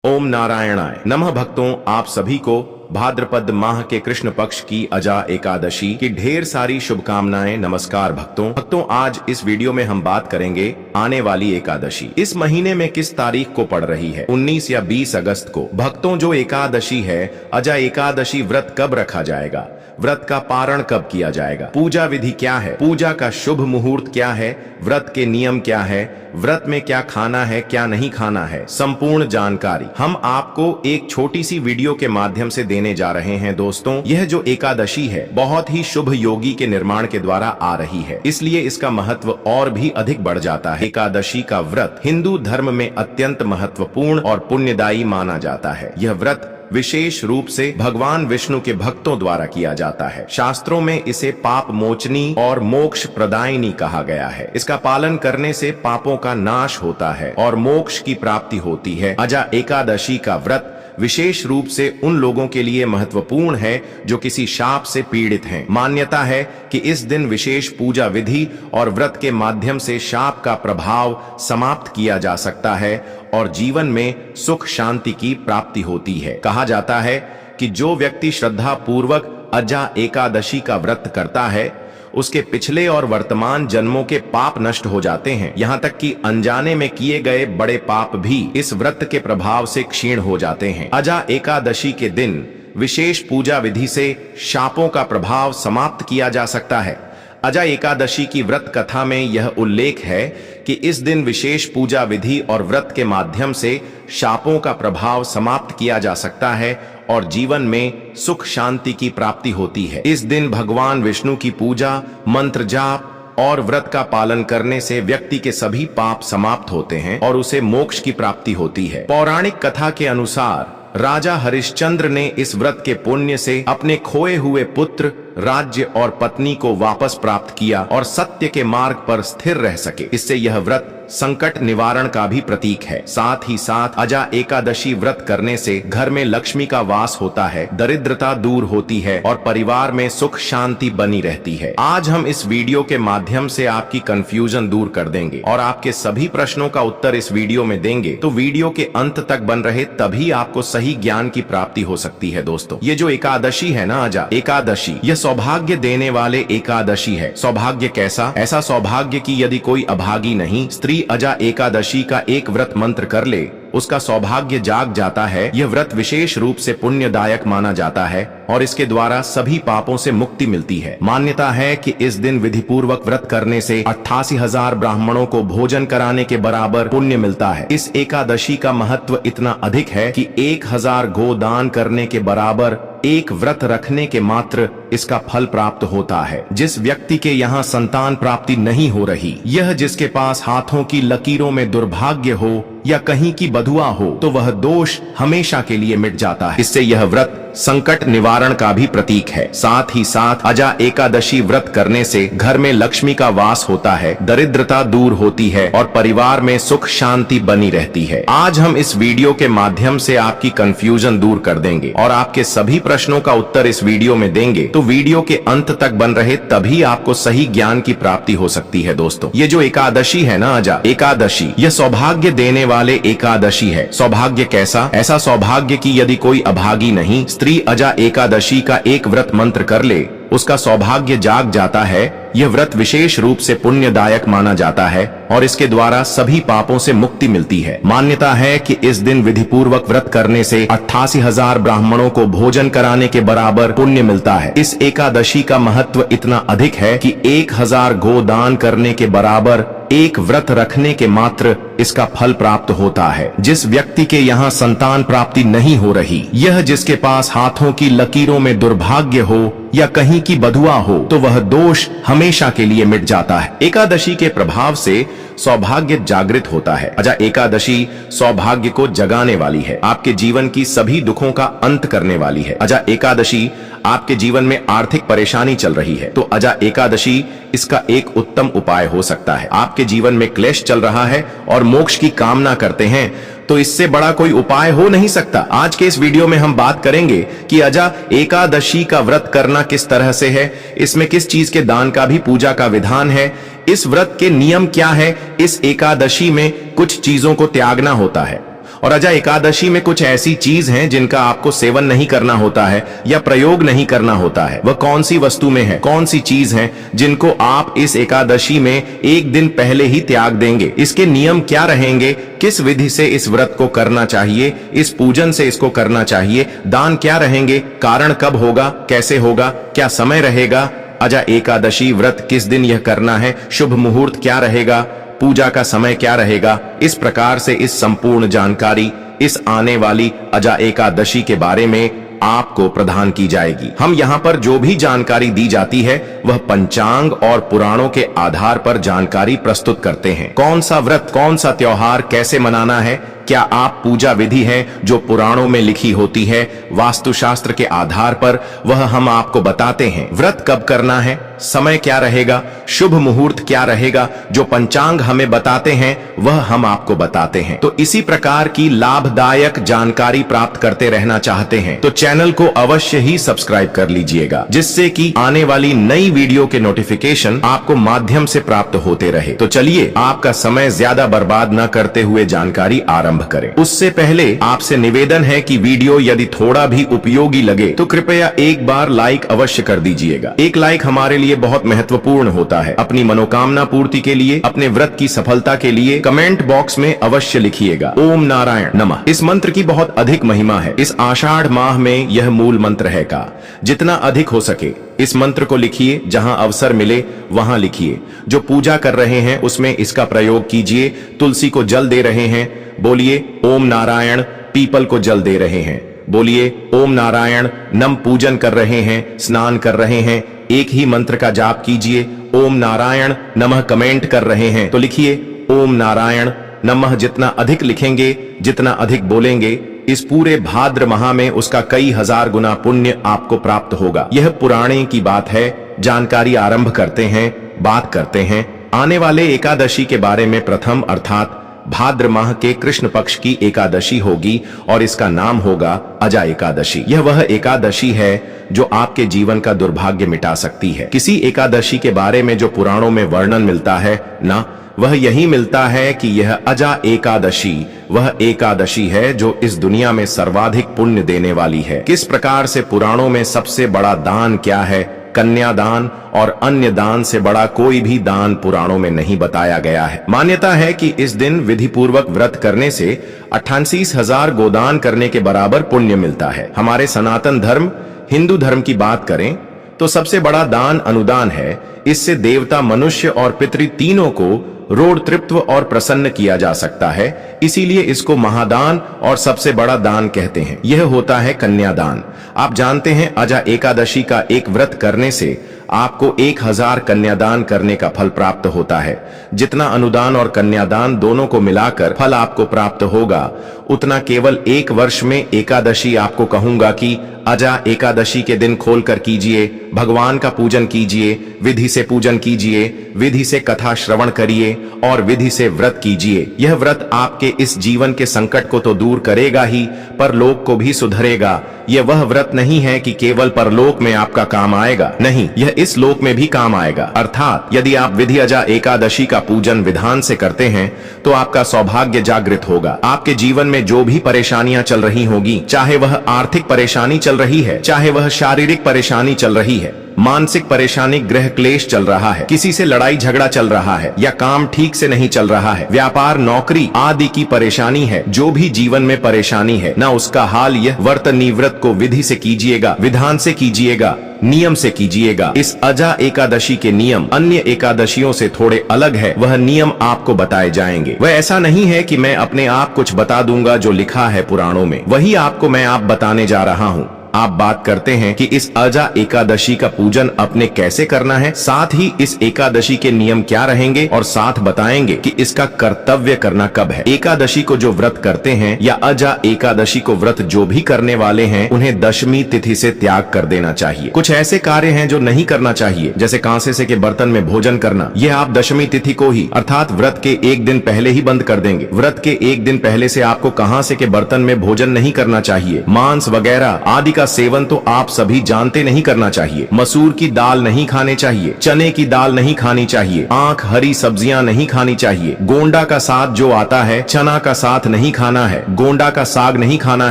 ओम नारायणाय नमः। भक्तों, आप सभी को भाद्रपद माह के कृष्ण पक्ष की अजा एकादशी की ढेर सारी शुभकामनाएं। नमस्कार भक्तों, आज इस वीडियो में हम बात करेंगे आने वाली एकादशी इस महीने में किस तारीख को पड़ रही है, 19 या 20 अगस्त को। भक्तों, जो एकादशी है, अजा एकादशी व्रत कब रखा जाएगा, व्रत का पारण कब किया जाएगा, पूजा विधि क्या है, पूजा का शुभ मुहूर्त क्या है, व्रत के नियम क्या है, व्रत में क्या खाना है क्या नहीं खाना है, संपूर्ण जानकारी हम आपको एक छोटी सी वीडियो के माध्यम से देने जा रहे हैं। दोस्तों, यह जो एकादशी है बहुत ही शुभ योगी के निर्माण के द्वारा आ रही है, इसलिए इसका महत्व और भी अधिक बढ़ जाता है। एकादशी का व्रत हिंदू धर्म में अत्यंत महत्वपूर्ण और पुण्यदायी माना जाता है। यह व्रत विशेष रूप से भगवान विष्णु के भक्तों द्वारा किया जाता है। शास्त्रों में इसे पाप मोचनी और मोक्ष प्रदायिनी कहा गया है। इसका पालन करने से पापों का नाश होता है और मोक्ष की प्राप्ति होती है। अजा एकादशी का व्रत विशेष रूप से उन लोगों के लिए महत्वपूर्ण है जो किसी शाप से पीड़ित हैं। मान्यता है कि इस दिन विशेष पूजा विधि और व्रत के माध्यम से शाप का प्रभाव समाप्त किया जा सकता है और जीवन में सुख शांति की प्राप्ति होती है। कहा जाता है कि जो व्यक्ति श्रद्धा पूर्वक अजा एकादशी का व्रत करता है उसके पिछले और वर्तमान जन्मों के पाप नष्ट हो जाते हैं। यहाँ तक कि अनजाने में किए गए बड़े पाप भी इस व्रत के प्रभाव से क्षीण हो जाते हैं। अजा एकादशी के दिन विशेष पूजा विधि से शापों का प्रभाव समाप्त किया जा सकता है। अजा एकादशी की व्रत कथा में यह उल्लेख है कि इस दिन विशेष पूजा विधि और व्रत के माध्यम से शापों का प्रभाव समाप्त किया जा सकता है और जीवन में सुख शांति की प्राप्ति होती है। इस दिन भगवान विष्णु की पूजा, मंत्र जाप और व्रत का पालन करने से व्यक्ति के सभी पाप समाप्त होते हैं और उसे मोक्ष की प्राप्ति होती है। पौराणिक कथा के अनुसार राजा हरिश्चंद्र ने इस व्रत के पुण्य से अपने खोए हुए पुत्र, राज्य और पत्नी को वापस प्राप्त किया और सत्य के मार्ग पर स्थिर रह सके। इससे यह व्रत संकट निवारण का भी प्रतीक है। साथ ही साथ अजा एकादशी व्रत करने से घर में लक्ष्मी का वास होता है, दरिद्रता दूर होती है और परिवार में सुख शांति बनी रहती है। आज हम इस वीडियो के माध्यम से आपकी कंफ्यूजन दूर कर देंगे और आपके सभी प्रश्नों का उत्तर इस वीडियो में देंगे, तो वीडियो के अंत तक बन रहे, तभी आपको सही ज्ञान की प्राप्ति हो सकती है। दोस्तों, ये जो एकादशी है ना, अजा एकादशी, यह सौभाग्य देने वाले एकादशी है। सौभाग्य कैसा? ऐसा सौभाग्य कि यदि कोई अभागी नहीं स्त्री अजा एकादशी का एक व्रत मंत्र कर ले, उसका सौभाग्य जाग जाता है। यह व्रत विशेष रूप से पुण्यदायक माना जाता है और इसके द्वारा सभी पापों से मुक्ति मिलती है। मान्यता है कि इस दिन विधि पूर्वक व्रत करने से 88,000 ब्राह्मणों को भोजन कराने के बराबर पुण्य मिलता है। इस एकादशी का महत्व इतना अधिक है कि 1000 गोदान करने के बराबर एक व्रत रखने के मात्र इसका फल प्राप्त होता है। जिस व्यक्ति के यहाँ संतान प्राप्ति नहीं हो रही, यह जिसके पास हाथों की लकीरों में दुर्भाग्य हो या कहीं की बधुआ हो, तो वह दोष हमेशा के लिए मिट जाता है। इससे यह व्रत संकट निवारण का भी प्रतीक है। साथ ही साथ अजा एकादशी व्रत करने से घर में लक्ष्मी का वास होता है, दरिद्रता दूर होती है और परिवार में सुख शांति बनी रहती है। आज हम इस वीडियो के माध्यम से आपकी कंफ्यूजन दूर कर देंगे और आपके सभी प्रश्नों का उत्तर इस वीडियो में देंगे, तो वीडियो के अंत तक बन रहे, तभी आपको सही ज्ञान की प्राप्ति हो सकती है। दोस्तों, ये जो एकादशी है ना, अजा एकादशी, यह सौभाग्य देने वाले एकादशी है। सौभाग्य कैसा? ऐसा सौभाग्य कि यदि कोई अभागी नहीं स्त्री अजा एकादशी का एक व्रत मंत्र कर ले, उसका सौभाग्य जाग जाता है। यह व्रत विशेष रूप से पुण्यदायक माना जाता है और इसके द्वारा सभी पापों से मुक्ति मिलती है। मान्यता है कि इस दिन विधि पूर्वक व्रत करने से 88,000 ब्राह्मणों को भोजन कराने के बराबर पुण्य मिलता है। इस एकादशी का महत्व इतना अधिक है कि 1000 गोदान करने के बराबर एक व्रत रखने के मात्र इसका फल प्राप्त होता है। जिस व्यक्ति के यहाँ संतान प्राप्ति नहीं हो रही, यह जिसके पास हाथों की लकीरों में दुर्भाग्य हो या कहीं की बधुआ हो, तो वह दोष हमेशा के लिए मिट जाता है। एकादशी के प्रभाव से सौभाग्य जागृत होता है। अजा एकादशी सौभाग्य को जगाने वाली है, आपके जीवन की सभी दुखों का अंत करने वाली है। अजा एकादशी आपके जीवन में आर्थिक परेशानी चल रही है, तो अजा एकादशी इसका एक उत्तम उपाय हो सकता है। आपके जीवन में क्लेश चल रहा है और मोक्ष की कामना करते हैं, तो इससे बड़ा कोई उपाय हो नहीं सकता। आज के इस वीडियो में हम बात करेंगे कि अजा एकादशी का व्रत करना किस तरह से है, इसमें किस चीज के दान का भी पूजा का विधान है, इस व्रत के नियम क्या है, इस एकादशी में कुछ चीजों को त्यागना होता है और अजा एकादशी में कुछ ऐसी चीज हैं जिनका आपको सेवन नहीं करना होता है या प्रयोग नहीं करना होता है। वह कौन सी वस्तु में है, कौन सी चीज है जिनको आप इस एकादशी में एक दिन पहले ही त्याग देंगे? इसके नियम क्या रहेंगे? किस विधि से इस व्रत को करना चाहिए, इस पूजन से इसको करना चाहिए, दान क्या रहेंगे, कारण कब होगा, कैसे होगा, क्या समय रहेगा, अजा एकादशी व्रत किस दिन यह करना है, शुभ मुहूर्त क्या रहेगा, पूजा का समय क्या रहेगा, इस प्रकार से इस संपूर्ण जानकारी इस आने वाली अजा एकादशी के बारे में आपको प्रदान की जाएगी। हम यहाँ पर जो भी जानकारी दी जाती है वह पंचांग और पुराणों के आधार पर जानकारी प्रस्तुत करते हैं। कौन सा व्रत, कौन सा त्योहार कैसे मनाना है, क्या आप पूजा विधि है जो पुराणों में लिखी होती है वास्तुशास्त्र के आधार पर, वह हम आपको बताते हैं। व्रत कब करना है, समय क्या रहेगा, शुभ मुहूर्त क्या रहेगा, जो पंचांग हमें बताते हैं वह हम आपको बताते हैं। तो इसी प्रकार की लाभदायक जानकारी प्राप्त करते रहना चाहते हैं तो चैनल को अवश्य ही सब्सक्राइब कर लीजिएगा, जिससे कि आने वाली नई वीडियो के नोटिफिकेशन आपको माध्यम से प्राप्त होते रहे। तो चलिए आपका समय ज्यादा बर्बाद न करते हुए जानकारी आरंभ करें। उससे पहले आपसे निवेदन है कि वीडियो यदि थोड़ा भी उपयोगी लगे तो कृपया एक बार लाइक अवश्य कर दीजिएगा। एक लाइक हमारे लिए बहुत महत्वपूर्ण होता है। अपनी मनोकामना पूर्ति के लिए, अपने व्रत की सफलता के लिए कमेंट बॉक्स में अवश्य लिखिएगा ओम नारायण नमः। इस मंत्र की बहुत अधिक महिमा है। इस आषाढ़ माह में यह मूल मंत्र है का जितना अधिक हो सके इस मंत्र को लिखिए, जहां अवसर मिले वहां लिखिए। जो पूजा कर रहे हैं उसमें इसका प्रयोग कीजिए। तुलसी को जल दे रहे हैं, बोलिए ओम नारायण। पीपल को जल दे रहे हैं, बोलिए ओम नारायण। नम पूजन कर रहे हैं, स्नान कर रहे हैं, एक ही मंत्र का जाप कीजिए ओम नारायण नमः। कमेंट कर रहे हैं तो लिखिए ओम नारायण नमः। जितना अधिक लिखेंगे, जितना अधिक बोलेंगे, इस पूरे भाद्र माह में उसका कई हजार गुना पुण्य आपको प्राप्त होगा। यह पुराणे की बात है। जानकारी आरंभ करते हैं, बात करते हैं आने वाले एकादशी के बारे में। प्रथम अर्थात भाद्र माह के कृष्ण पक्ष की एकादशी होगी और इसका नाम होगा अजा एकादशी। यह वह एकादशी है जो आपके जीवन का दुर्भाग्य मिटा सकती है। किसी एकादशी के बारे में जो पुराणों में वर्णन मिलता है ना, वह यही मिलता है कि यह अजा एकादशी वह एकादशी है जो इस दुनिया में सर्वाधिक पुण्य देने वाली है। किस प्रकार से पुराणों में सबसे बड़ा दान क्या है, कन्यादान, और अन्य दान से बड़ा कोई भी दान पुराणों में नहीं बताया गया है। मान्यता है कि इस दिन विधि पूर्वक व्रत करने से 88,000 गोदान करने के बराबर पुण्य मिलता है। हमारे सनातन धर्म हिंदू धर्म की बात करें तो सबसे बड़ा दान अनुदान है। इससे देवता, मनुष्य और पितृ तीनों को रोड तृप्त और प्रसन्न किया जा सकता है। इसीलिए इसको महादान और सबसे बड़ा दान कहते हैं। यह होता है कन्यादान। आप जानते हैं अजा एकादशी का एक व्रत करने से आपको 1000 कन्यादान करने का फल प्राप्त होता है। जितना अनुदान और कन्यादान दोनों को मिलाकर फल आपको प्राप्त होगा, उतना केवल एक वर्ष में एकादशी आपको कहूंगा कि अजा एकादशी के दिन खोलकर कीजिए, भगवान का पूजन कीजिए, विधि से पूजन कीजिए, विधि से कथा श्रवण करिए और विधि से व्रत कीजिए। यह व्रत आपके इस जीवन के संकट को तो दूर करेगा ही, परलोक को भी सुधरेगा। यह वह व्रत नहीं है कि केवल परलोक में आपका काम आएगा, नहीं, यह इस लोक में भी काम आएगा। अर्थात यदि आप विधि अजा एकादशी का पूजन विधान से करते हैं तो आपका सौभाग्य जागृत होगा। आपके जीवन में जो भी परेशानियां चल रही होगी, चाहे वह आर्थिक परेशानी चल रही है, चाहे वह शारीरिक परेशानी चल रही है, मानसिक परेशानी, गृह क्लेश चल रहा है, किसी से लड़ाई झगड़ा चल रहा है या काम ठीक से नहीं चल रहा है, व्यापार, नौकरी आदि की परेशानी है, जो भी जीवन में परेशानी है ना, उसका हाल यह व्रत निव्रत को विधि से कीजिएगा, विधान से कीजिएगा, नियम से कीजिएगा। इस अजा एकादशी के नियम अन्य एकादशियों से थोड़े अलग है। वह नियम आपको बताए जाएंगे। वह ऐसा नहीं है कि मैं अपने आप कुछ बता दूंगा जो लिखा है पुराणों में, वही आपको मैं आप बताने जा रहा हूँ। आप बात करते हैं कि इस अजा एकादशी का पूजन अपने कैसे करना है, साथ ही इस एकादशी के नियम क्या रहेंगे और साथ बताएंगे कि इसका कर्तव्य करना कब है। एकादशी को जो व्रत करते हैं या अजा एकादशी को व्रत जो भी करने वाले हैं, उन्हें दशमी तिथि से त्याग कर देना चाहिए। कुछ ऐसे कार्य हैं जो नहीं करना चाहिए, जैसे कांसे से के बर्तन में भोजन करना। यह आप दशमी तिथि को ही अर्थात व्रत के एक दिन पहले ही बंद कर देंगे। व्रत के एक दिन पहले से आपको कांसे के बर्तन में भोजन नहीं करना चाहिए। मांस वगैरह आदि का सेवन तो आप सभी जानते नहीं करना चाहिए। मसूर की दाल नहीं खाने चाहिए, चने की दाल नहीं खानी चाहिए, आंख हरी सब्जियां नहीं खानी चाहिए, गोंडा का साग जो आता है चना का साथ नहीं खाना है, गोंडा का साग नहीं खाना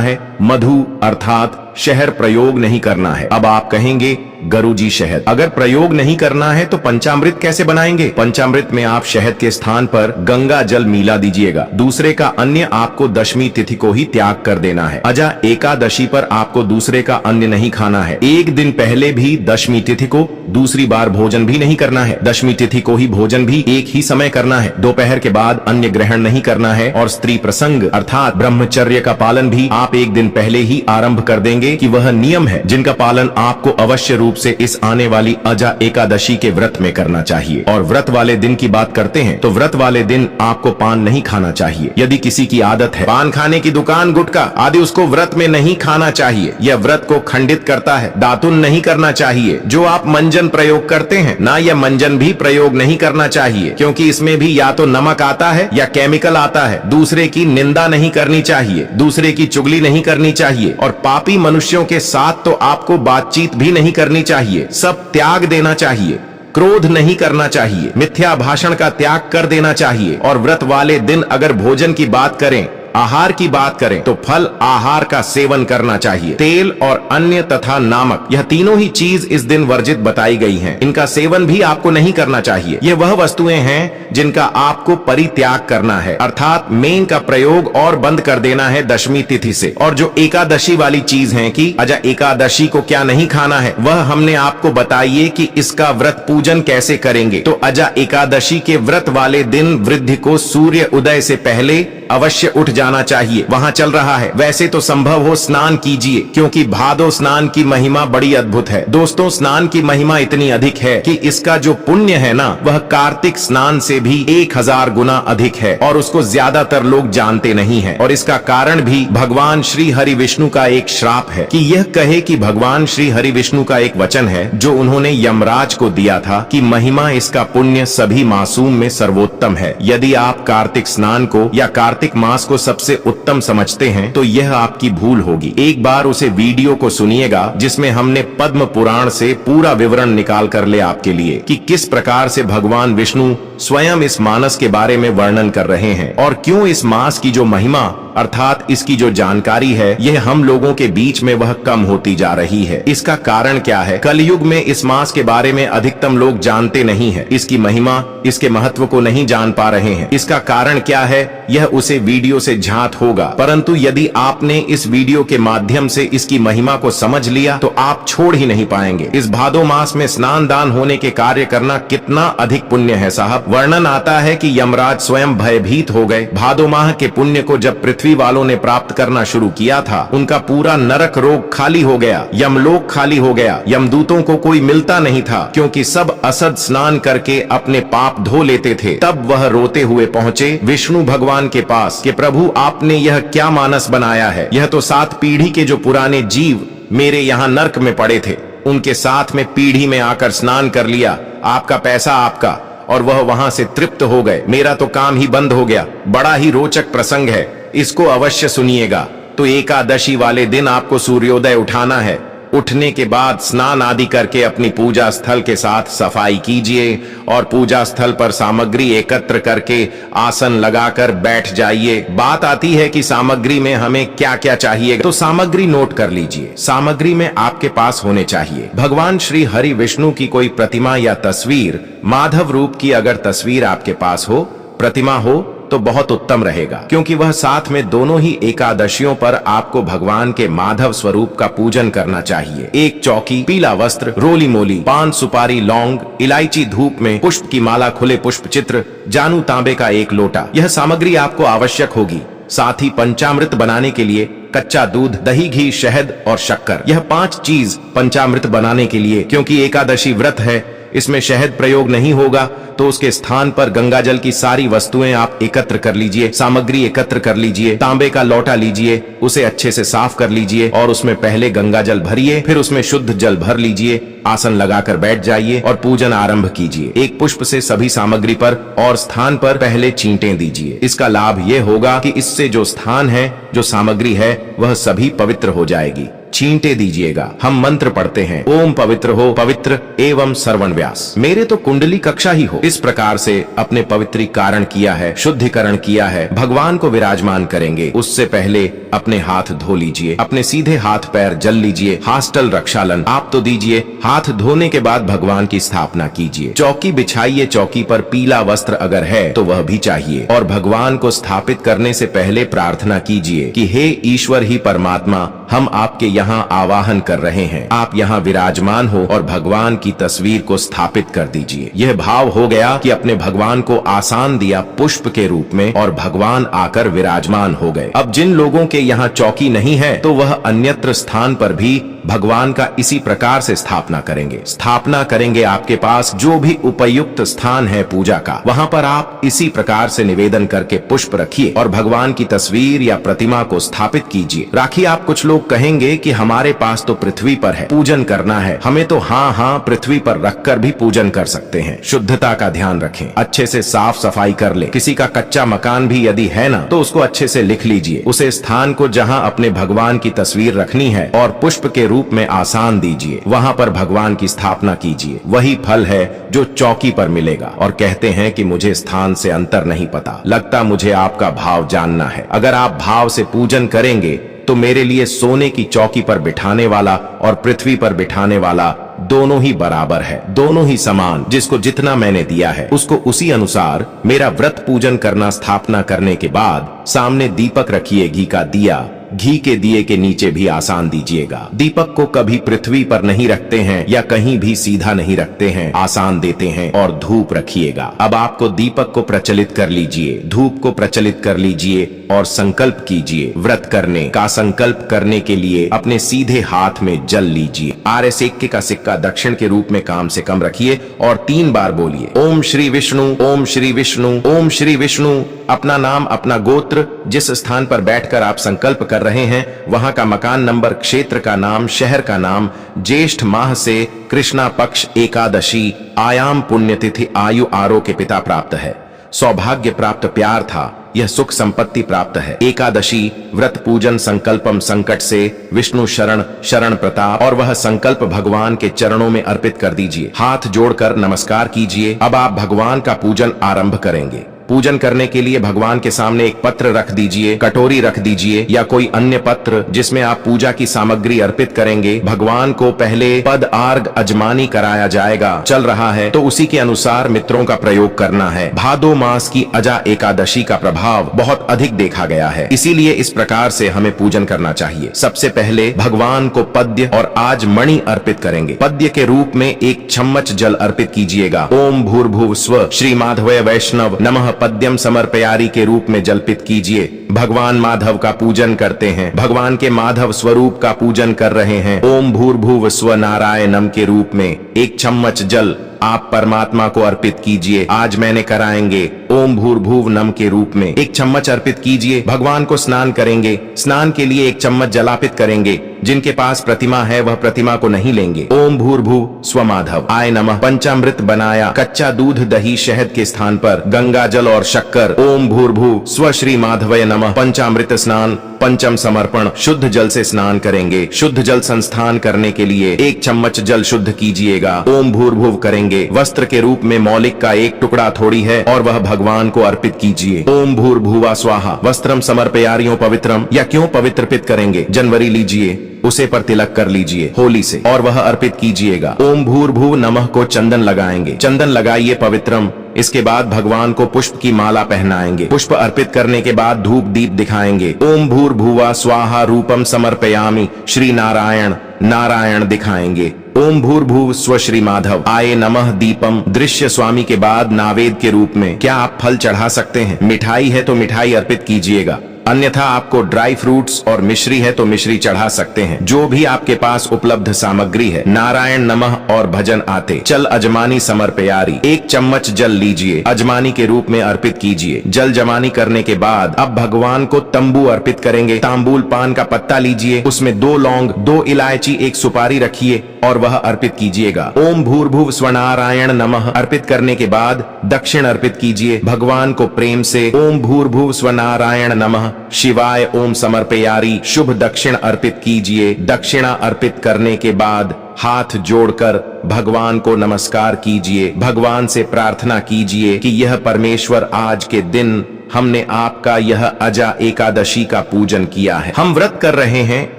है, मधु अर्थात शहद प्रयोग नहीं करना है। अब आप कहेंगे गुरुजी शहद अगर प्रयोग नहीं करना है तो पंचामृत कैसे बनाएंगे? पंचामृत में आप शहद के स्थान पर गंगा जल मिला दीजिएगा। दूसरे का अन्य आपको दशमी तिथि को ही त्याग कर देना है। अजा एकादशी पर आपको दूसरे का अन्य नहीं खाना है। एक दिन पहले भी दशमी तिथि को दूसरी बार भोजन भी नहीं करना है। दशमी तिथि को ही भोजन भी एक ही समय करना है। दोपहर के बाद अन्य ग्रहण नहीं करना है और स्त्री प्रसंग अर्थात ब्रह्मचर्य का पालन भी आप एक दिन पहले ही आरंभ कर देंगे कि वह नियम है जिनका पालन आपको अवश्य रूप से इस आने वाली अजा एकादशी के व्रत में करना चाहिए। और व्रत वाले दिन की बात करते हैं तो व्रत वाले दिन आपको पान नहीं खाना चाहिए। यदि किसी की आदत है पान खाने की दुकान, गुटखा आदि, उसको व्रत में नहीं खाना चाहिए। यह व्रत को खंडित करता है। दातुन नहीं करना चाहिए। जो आप मंजन प्रयोग करते हैं ना, यह मंजन भी प्रयोग नहीं करना चाहिए क्योंकि इसमें भी या तो नमक आता है या केमिकल आता है। दूसरे की निंदा नहीं करनी चाहिए, दूसरे की चुगली नहीं करनी चाहिए और पापी मनुष्यों के साथ तो आपको बातचीत भी नहीं करनी चाहिए। सब त्याग देना चाहिए। क्रोध नहीं करना चाहिए, मिथ्या भाषण का त्याग कर देना चाहिए। और व्रत वाले दिन अगर भोजन की बात करें, आहार की बात करें तो फल आहार का सेवन करना चाहिए। तेल और अन्य तथा नामक यह तीनों ही चीज इस दिन वर्जित बताई गई हैं। इनका सेवन भी आपको नहीं करना चाहिए। यह वह वस्तुएं हैं जिनका आपको परित्याग करना है अर्थात मेन का प्रयोग और बंद कर देना है दशमी तिथि से। और जो एकादशी वाली चीज है कि अजा एकादशी को क्या नहीं खाना है, वह हमने आपको बताइए कि इसका व्रत पूजन कैसे करेंगे। तो अजा एकादशी के व्रत वाले दिन वृद्धि को सूर्य उदय से पहले अवश्य उठ जाना चाहिए। वहां चल रहा है, वैसे तो संभव हो स्नान कीजिए क्योंकि भादो स्नान की महिमा बड़ी अद्भुत है। दोस्तों, स्नान की महिमा इतनी अधिक है कि इसका जो पुण्य है ना, वह कार्तिक स्नान से भी 1000 गुना अधिक है और उसको ज्यादातर लोग जानते नहीं है। और इसका कारण भी भगवान श्री हरि विष्णु का एक श्राप है कि यह कहे कि भगवान श्री हरि विष्णु का एक वचन है जो उन्होंने यमराज को दिया था कि महिमा इसका पुण्य सभी मासूम में सर्वोत्तम है। यदि आप कार्तिक स्नान को या कार्तिक मास को सबसे उत्तम समझते हैं तो यह आपकी भूल होगी। एक बार उसे वीडियो को सुनिएगा जिसमें हमने पद्म पुराण से पूरा विवरण निकाल कर ले आपके लिए कि किस प्रकार से भगवान विष्णु स्वयं इस मानस के बारे में वर्णन कर रहे हैं और क्यों इस मास की जो महिमा अर्थात इसकी जो जानकारी है यह हम लोगों के बीच में वह कम होती जा रही है। इसका कारण क्या है? कलयुग में इस मास के बारे में अधिकतम लोग जानते नहीं है, इसकी महिमा इसके महत्व को नहीं जान पा रहे हैं। इसका कारण क्या है यह उसे वीडियो से झांत होगा, परंतु यदि आपने इस वीडियो के माध्यम से इसकी महिमा को समझ लिया तो आप छोड़ ही नहीं पाएंगे। इस भादो मास में स्नान दान होने के कार्य करना कितना अधिक पुण्य है साहब। वर्णन आता है कि यमराज स्वयं भयभीत हो गए। भादो माह के पुण्य को जब पृथ्वी वालों ने प्राप्त करना शुरू किया था, उनका पूरा नरक रोग खाली हो गया, यमलोक खाली हो गया, यमदूतों को कोई मिलता नहीं था क्योंकि सब असद स्नान करके अपने पाप धो लेते थे। तब वह रोते हुए पहुंचे विष्णु भगवान के पास कि प्रभु आपने यह क्या मानस बनाया है? यह तो 7 पीढ़ी के जो पुराने जीव मेरे यहाँ नरक में पड़े थे उनके साथ में पीढ़ी में आकर स्नान कर लिया, आपका पैसा आपका, और वह वहां से तृप्त हो गए। मेरा तो काम ही बंद हो गया। बड़ा ही रोचक प्रसंग है, इसको अवश्य सुनिएगा। तो एकादशी वाले दिन आपको सूर्योदय उठाना है। उठने के बाद स्नान आदि करके अपनी पूजा स्थल के साथ सफाई कीजिए और पूजा स्थल पर सामग्री एकत्र करके आसन लगाकर बैठ जाइए। बात आती है कि सामग्री में हमें क्या क्या चाहिए, तो सामग्री नोट कर लीजिए। सामग्री में आपके पास होने चाहिए भगवान श्री हरि विष्णु की कोई प्रतिमा या तस्वीर, माधव रूप की अगर तस्वीर आपके पास हो, प्रतिमा हो तो बहुत उत्तम रहेगा क्योंकि वह साथ में दोनों ही एकादशियों पर आपको भगवान के माधव स्वरूप का पूजन करना चाहिए। एक चौकी, पीला वस्त्र, रोली मोली, पान सुपारी, लौंग, इलायची, धूप में पुष्प की माला, खुले पुष्प चित्र, जानू तांबे का एक लोटा, यह सामग्री आपको आवश्यक होगी। साथ ही पंचामृत बनाने के लिए कच्चा दूध, दही, घी, शहद और शक्कर, यह 5 चीज पंचामृत बनाने के लिए, क्योंकि एकादशी व्रत है इसमें शहद प्रयोग नहीं होगा तो उसके स्थान पर गंगाजल की सारी वस्तुएं आप एकत्र कर लीजिए, सामग्री एकत्र कर लीजिए। तांबे का लोटा लीजिए, उसे अच्छे से साफ कर लीजिए और उसमें पहले गंगाजल भरिए, फिर उसमें शुद्ध जल भर लीजिए, आसन लगाकर बैठ जाइए और पूजन आरंभ कीजिए। एक पुष्प से सभी सामग्री पर और स्थान पर पहले चींटे दीजिए। इसका लाभ यह होगा कि इससे जो स्थान है, जो सामग्री है, वह सभी पवित्र हो जाएगी। छींटे दीजिएगा। हम मंत्र पढ़ते हैं, ओम पवित्र हो पवित्र एवं श्रवण व्यास। मेरे तो कुंडली कक्षा ही हो। इस प्रकार से अपने पवित्रीकरण किया है, शुद्धिकरण किया है, भगवान को विराजमान करेंगे। उससे पहले अपने हाथ धो लीजिए, अपने सीधे हाथ पैर जल लीजिए, हास्टल रक्षालन आप तो दीजिए। हाथ धोने के बाद भगवान की स्थापना कीजिए। चौकी बिछाइए, चौकी पर पीला वस्त्र अगर है तो वह भी चाहिए। और भगवान को स्थापित करने से पहले प्रार्थना कीजिए कि हे ईश्वर ही परमात्मा, हम आपके यहाँ आवाहन कर रहे हैं, आप यहाँ विराजमान हो और भगवान की तस्वीर को स्थापित कर दीजिए। यह भाव हो गया कि अपने भगवान को आसान दिया पुष्प के रूप में और भगवान आकर विराजमान हो गए। अब जिन लोगों के यहाँ चौकी नहीं है तो वह अन्यत्र स्थान पर भी भगवान का इसी प्रकार से स्थापना करेंगे। स्थापना करेंगे आपके पास जो भी उपयुक्त स्थान है पूजा का, वहाँ पर आप इसी प्रकार से निवेदन करके पुष्प रखिए और भगवान की तस्वीर या प्रतिमा को स्थापित कीजिए। राखी आप कुछ लोग कहेंगे कि हमारे पास तो पृथ्वी पर है, पूजन करना है हमें तो। हाँ, पृथ्वी पर रखकर भी पूजन कर सकते हैं। शुद्धता का ध्यान रखें, अच्छे से साफ सफाई कर ले। किसी का कच्चा मकान भी यदि है ना तो उसको अच्छे से लिख लीजिए, उसे स्थान को जहाँ अपने भगवान की तस्वीर रखनी है और पुष्प के रूप में आसान दीजिए, वहाँ पर भगवान की स्थापना कीजिए। वही फल है जो चौकी पर मिलेगा। और कहते हैं कि मुझे स्थान से अंतर नहीं पता, लगता मुझे आपका भाव जानना है। अगर आप भाव से पूजन करेंगे तो मेरे लिए सोने की चौकी पर बिठाने वाला और पृथ्वी पर बिठाने वाला दोनों ही बराबर है, दोनों ही समान। जिसको जितना मैंने दिया है उसको उसी अनुसार मेरा व्रत पूजन करना। स्थापना करने के बाद सामने दीपक रखिए, घी का दिया, घी के दिए के नीचे भी आसान दीजिएगा। दीपक को कभी पृथ्वी पर नहीं रखते हैं या कहीं भी सीधा नहीं रखते हैं, आसान देते हैं। और धूप रखिएगा। अब आपको दीपक को प्रचलित कर लीजिए, धूप को प्रचलित कर लीजिए और संकल्प कीजिए। व्रत करने का संकल्प करने के लिए अपने सीधे हाथ में जल लीजिए। आर्य सिक्के का सिक्का दक्षिण के रूप में कम से कम रखिए और 3 बार बोलिए, ओम श्री विष्णु, ओम श्री विष्णु, ओम श्री विष्णु। अपना नाम, अपना गोत्र, जिस स्थान पर बैठकर आप संकल्प कर रहे हैं वहां का मकान नंबर, क्षेत्र का नाम, शहर का नाम, ज्येष्ठ माह से कृष्णा पक्ष एकादशी, आयाम पुण्यतिथि, आयु आरोग्य पिता प्राप्त है, सौभाग्य प्राप्त प्यार था, यह सुख संपत्ति प्राप्त है। एकादशी व्रत पूजन संकल्पम संकट से विष्णु शरण, शरण प्रताप। और वह संकल्प भगवान के चरणों में अर्पित कर दीजिए। हाथ जोड़कर नमस्कार कीजिए। अब आप भगवान का पूजन आरंभ करेंगे। पूजन करने के लिए भगवान के सामने एक पत्र रख दीजिए, कटोरी रख दीजिए या कोई अन्य पत्र जिसमें आप पूजा की सामग्री अर्पित करेंगे। भगवान को पहले पद आर्ग अजमानी कराया जाएगा। चल रहा है तो उसी के अनुसार मित्रों का प्रयोग करना है। भादो मास की अजा एकादशी का प्रभाव बहुत अधिक देखा गया है, इसीलिए इस प्रकार से हमें पूजन करना चाहिए। सबसे पहले भगवान को पद्य और आज मणि अर्पित करेंगे। पद्य के रूप में 1 चम्मच जल अर्पित कीजिएगा। ओम भूर्भुव स्व श्री माधव वैष्णव नमः पद्यम समर्पयारी के रूप में जल्पित कीजिए। भगवान माधव का पूजन करते हैं, भगवान के माधव स्वरूप का पूजन कर रहे हैं। ओम भूर्भुव स्व नारायणम के रूप में 1 चम्मच जल आप परमात्मा को अर्पित कीजिए। आज मैंने कराएंगे ओम भूर्भुव नम के रूप में 1 चम्मच अर्पित कीजिए। भगवान को स्नान करेंगे। स्नान के लिए 1 चम्मच जलापित करेंगे। जिनके पास प्रतिमा है वह प्रतिमा को नहीं लेंगे। ओम भूर्भुव स्व माधव आय नमः। पंचामृत बनाया, कच्चा दूध, दही, शहद के स्थान पर गंगा जल और शक्कर। ओम भूर्भुव स्व श्री माधवय नमः। पंचामृत स्नान, पंचम समर्पण, शुद्ध जल से स्नान करेंगे। शुद्ध जल संस्थान करने के लिए 1 चम्मच जल शुद्ध कीजिएगा। ओम भूर्भुव करेंगे। वस्त्र के रूप में मौलिक का 1 टुकड़ा थोड़ी है और वह भगवान को अर्पित कीजिए। ओम भूर्भुवा स्वाहा। वस्त्रम समर्पयारियों पवित्रम, या क्यों पवित्रपित करेंगे, जनवरी लीजिए, उसे पर तिलक कर लीजिए होली से और वह अर्पित कीजिएगा। ओम भूर्भुव नमः को चंदन लगाएंगे। चंदन लगाइए पवित्रम। इसके बाद भगवान को पुष्प की माला पहनाएंगे। पुष्प अर्पित करने के बाद धूप दीप दिखाएंगे। ओम भूर्भुवा स्वाहा रूपम समर्पयामि श्री नारायण, नारायण दिखाएंगे। ओम भूर्भुव स्व श्री माधव आये नमः दीपम। दृश्य स्वामी के बाद नावेद के रूप में क्या आप फल चढ़ा सकते हैं? मिठाई है तो मिठाई अर्पित कीजिएगा, अन्यथा आपको ड्राई फ्रूट्स और मिश्री है तो मिश्री चढ़ा सकते हैं। जो भी आपके पास उपलब्ध सामग्री है। नारायण नमः और भजन आते। चल अजमानी समर्पयारी। 1 चम्मच जल लीजिए, अजमानी के रूप में अर्पित कीजिए। जल जमानी करने के बाद अब भगवान को तंबू अर्पित करेंगे। तांबूल पान का पत्ता लीजिए, उसमें 2 लौंग, 2 इलायची, 1 सुपारी रखिए और वह अर्पित कीजिएगा। ओम भूर्भुव स्वनारायण नमः अर्पित करने के बाद दक्षिण अर्पित कीजिए। भगवान को प्रेम से ओम भूर्भुव स्वनारायण नमः शिवाय ओम समर्पयारी। शुभ दक्षिण अर्पित कीजिए। दक्षिणा अर्पित करने के बाद हाथ जोड़कर भगवान को नमस्कार कीजिए। भगवान से प्रार्थना कीजिए कि यह परमेश्वर, आज के दिन हमने आपका यह अजा एकादशी का पूजन किया है, हम व्रत कर रहे हैं,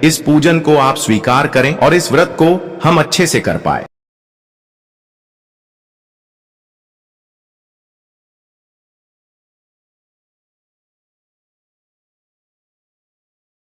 इस पूजन को आप स्वीकार करें और इस व्रत को हम अच्छे से कर पाए।